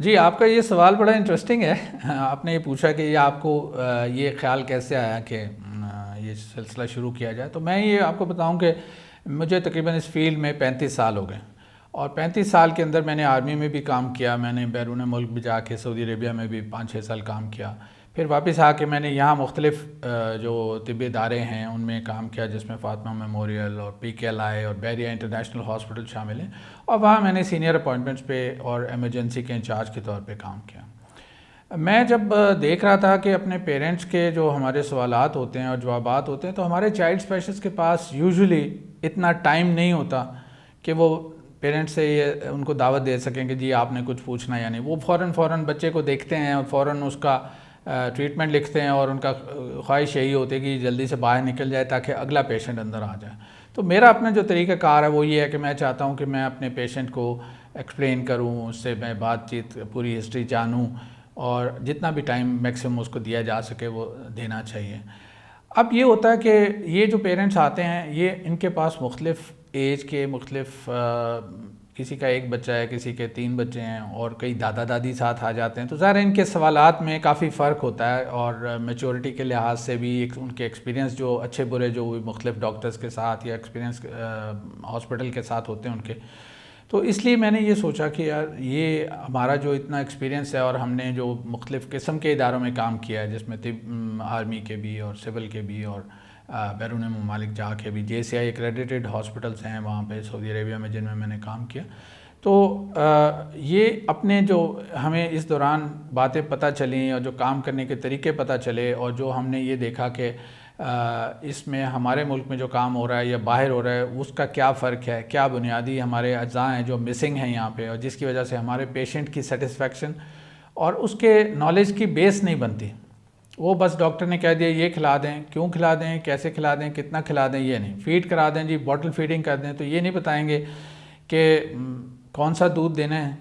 جی، آپ کا یہ سوال بڑا انٹرسٹنگ ہے۔ آپ نے یہ پوچھا کہ یہ آپ کو یہ خیال کیسے آیا کہ یہ سلسلہ شروع کیا جائے۔ تو میں یہ آپ کو بتاؤں کہ مجھے تقریباً اس فیلڈ میں 35 سال ہو گئے، اور 35 سال کے اندر میں نے آرمی میں بھی کام کیا، میں نے بیرون ملک بھی جا کے سعودی عربیہ میں بھی 5-6 سال کام کیا، پھر واپس آ کے میں نے یہاں مختلف جو طبی ادارے ہیں ان میں کام کیا، جس میں فاطمہ میموریل اور PKLI اور بیریا انٹرنیشنل ہاسپٹل شامل ہیں، اور وہاں میں نے سینئر اپوائنٹمنٹس پہ اور ایمرجنسی کے انچارج کے طور پہ کام کیا۔ میں جب دیکھ رہا تھا کہ اپنے پیرنٹس کے جو ہمارے سوالات ہوتے ہیں اور جوابات ہوتے ہیں، تو ہمارے چائلڈ اسپیشلسٹ کے پاس یوزولی اتنا ٹائم نہیں ہوتا کہ وہ پیرنٹس سے یہ ان کو دعوت دے سکیں کہ جی آپ نے کچھ پوچھنا یا نہیں۔ وہ فوراً بچے کو دیکھتے ہیں اور فوراً اس کا ٹریٹمنٹ لکھتے ہیں، اور ان کا خواہش یہی ہوتی ہے کہ جلدی سے باہر نکل جائے تاکہ اگلا پیشنٹ اندر آ جائے۔ تو میرا اپنا جو طریقہ کار ہے وہ یہ ہے کہ میں چاہتا ہوں کہ میں اپنے پیشنٹ کو ایکسپلین کروں، اس سے میں بات چیت پوری ہسٹری جانوں، اور جتنا بھی ٹائم میکسیمم اس کو دیا جا سکے وہ دینا چاہیے۔ اب یہ ہوتا ہے کہ یہ جو پیرنٹس آتے ہیں، یہ ان کے پاس مختلف ایج کے مختلف کسی کا ایک بچہ ہے، کسی کے 3 بچے ہیں، اور کئی دادا دادی ساتھ آ جاتے ہیں، تو ظاہر ان کے سوالات میں کافی فرق ہوتا ہے، اور میچورٹی کے لحاظ سے بھی ان کے ایکسپیرینس جو اچھے برے جو مختلف ڈاکٹرز کے ساتھ یا ایکسپیرینس ہاسپٹل کے ساتھ ہوتے ہیں ان کے، تو اس لیے میں نے یہ سوچا کہ یار یہ ہمارا جو اتنا ایکسپیرینس ہے، اور ہم نے جو مختلف قسم کے اداروں میں کام کیا ہے، جس میں آرمی کے بھی اور سول کے بھی اور بیرون ممالک جا کے بھی JCI ایکریڈیٹڈ ہاسپٹلس ہیں وہاں پہ سعودی عربیہ میں، جن میں نے کام کیا، تو یہ اپنے جو ہمیں اس دوران باتیں پتہ چلیں اور جو کام کرنے کے طریقے پتہ چلے، اور جو ہم نے یہ دیکھا کہ اس میں ہمارے ملک میں جو کام ہو رہا ہے یا باہر ہو رہا ہے اس کا کیا فرق ہے، کیا بنیادی ہمارے اجزاء ہیں جو مسنگ ہیں یہاں پہ، اور جس کی وجہ سے ہمارے پیشنٹ کی سیٹسفیکشن اور اس کے نالج کی بیس نہیں بنتی۔ وہ بس ڈاکٹر نے کہہ دیا یہ کھلا دیں، کیوں کھلا دیں، کیسے کھلا دیں، کتنا کھلا دیں، یہ نہیں، فیڈ کرا دیں جی، بوٹل فیڈنگ کر دیں، تو یہ نہیں بتائیں گے کہ کون سا دودھ دینا ہے،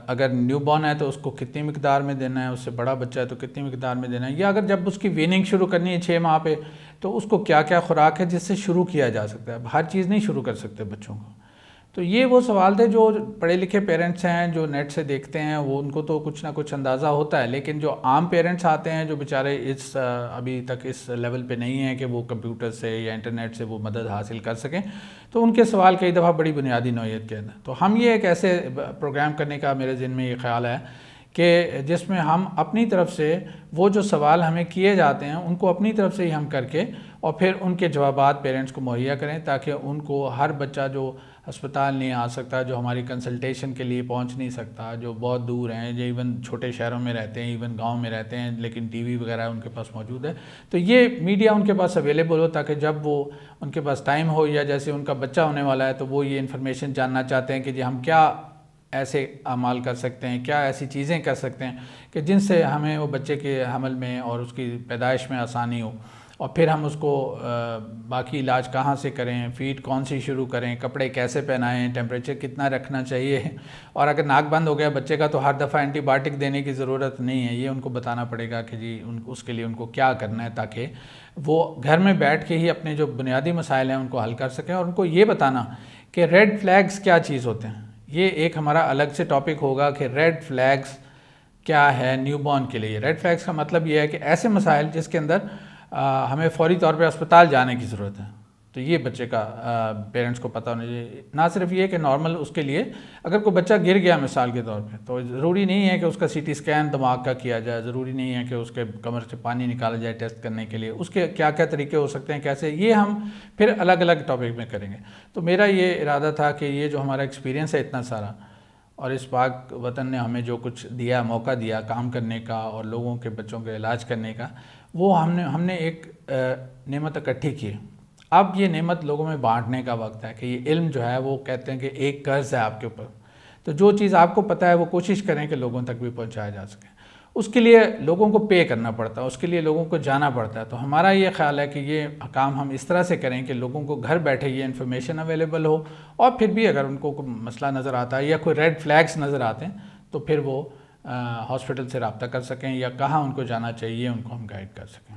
اگر نیو بورن ہے تو اس کو کتنی مقدار میں دینا ہے، اس سے بڑا بچہ ہے تو کتنی مقدار میں دینا ہے، یا اگر جب اس کی ویننگ شروع کرنی ہے 6 ماہ پہ تو اس کو کیا کیا خوراک ہے جس سے شروع کیا جا سکتا ہے۔ ہر چیز نہیں شروع کر سکتے بچوں کو۔ تو یہ وہ سوال تھے جو پڑھے لکھے پیرنٹس ہیں جو نیٹ سے دیکھتے ہیں، وہ ان کو تو کچھ نہ کچھ اندازہ ہوتا ہے، لیکن جو عام پیرنٹس آتے ہیں جو بیچارے ابھی تک اس لیول پہ نہیں ہیں کہ وہ کمپیوٹر سے یا انٹرنیٹ سے وہ مدد حاصل کر سکیں، تو ان کے سوال کئی دفعہ بڑی بنیادی نوعیت کے ہیں۔ تو ہم یہ ایک ایسے پروگرام کرنے کا میرے ذہن میں یہ خیال ہے کہ جس میں ہم اپنی طرف سے وہ جو سوال ہمیں کیے جاتے ہیں ان کو اپنی طرف سے ہی ہم کر کے اور پھر ان کے جوابات پیرنٹس کو مہیا کریں، تاکہ ان کو ہر بچہ جو ہسپتال نہیں آ سکتا، جو ہماری کنسلٹیشن کے لیے پہنچ نہیں سکتا، جو بہت دور ہیں، جو ایون چھوٹے شہروں میں رہتے ہیں، ایون گاؤں میں رہتے ہیں، لیکن TV وغیرہ ان کے پاس موجود ہے، تو یہ میڈیا ان کے پاس اویلیبل ہو، تاکہ جب وہ ان کے پاس ٹائم ہو یا جیسے ان کا بچہ ہونے والا ہے تو وہ یہ انفارمیشن جاننا چاہتے ہیں کہ جی ہم کیا ایسے اعمال کر سکتے ہیں، کیا ایسی چیزیں کر سکتے ہیں کہ جن سے ہمیں وہ بچے کے حمل میں اور اس کی پیدائش میں آسانی ہو، اور پھر ہم اس کو باقی علاج کہاں سے کریں، فیڈ کون سی شروع کریں، کپڑے کیسے پہنائیں، ٹیمپریچر کتنا رکھنا چاہیے، اور اگر ناک بند ہو گیا بچے کا تو ہر دفعہ اینٹی بایوٹک دینے کی ضرورت نہیں ہے، یہ ان کو بتانا پڑے گا کہ جی اس کے لیے ان کو کیا کرنا ہے، تاکہ وہ گھر میں بیٹھ کے ہی اپنے جو بنیادی مسائل ہیں ان کو حل کر سکیں، اور ان کو یہ بتانا کہ ریڈ فلیگز کیا چیز ہوتے ہیں۔ یہ ایک ہمارا الگ سے ٹاپک ہوگا کہ ریڈ فلیگز کیا ہے نیو بورن کے لیے۔ ریڈ فلیگز کا مطلب یہ ہے کہ ایسے مسائل جس کے اندر ہمیں فوری طور پہ اسپتال جانے کی ضرورت ہے، تو یہ بچے کا پیرنٹس کو پتہ ہونا چاہیے۔ نہ صرف یہ کہ نارمل اس کے لیے اگر کوئی بچہ گر گیا مثال کے طور پہ، تو ضروری نہیں ہے کہ اس کا CT اسکین دماغ کا کیا جائے، ضروری نہیں ہے کہ اس کے کمر سے پانی نکالا جائے ٹیسٹ کرنے کے لیے، اس کے کیا کیا طریقے ہو سکتے ہیں، کیسے، یہ ہم پھر الگ الگ ٹاپک میں کریں گے۔ تو میرا یہ ارادہ تھا کہ یہ جو ہمارا ایکسپیرینس ہے اتنا سارا، اور اس پاک وطن نے ہمیں جو کچھ دیا، موقع دیا کام کرنے کا اور لوگوں کے بچوں کے علاج کرنے کا، وہ ہم نے ایک نعمت اکٹھی کی۔ اب یہ نعمت لوگوں میں بانٹنے کا وقت ہے کہ یہ علم جو ہے وہ کہتے ہیں کہ ایک قرض ہے آپ کے اوپر، تو جو چیز آپ کو پتہ ہے وہ کوشش کریں کہ لوگوں تک بھی پہنچایا جا سکے۔ اس کے لیے لوگوں کو پے کرنا پڑتا ہے، اس کے لیے لوگوں کو جانا پڑتا ہے۔ تو ہمارا یہ خیال ہے کہ یہ کام ہم اس طرح سے کریں کہ لوگوں کو گھر بیٹھے یہ انفارمیشن اویلیبل ہو، اور پھر بھی اگر ان کو کوئی مسئلہ نظر آتا ہے یا کوئی ریڈ فلیگز نظر آتے ہیں تو پھر وہ ہاسپٹل سے رابطہ کر سکیں، یا کہاں ان کو جانا چاہیے ان کو ہم گائیڈ کر سکیں۔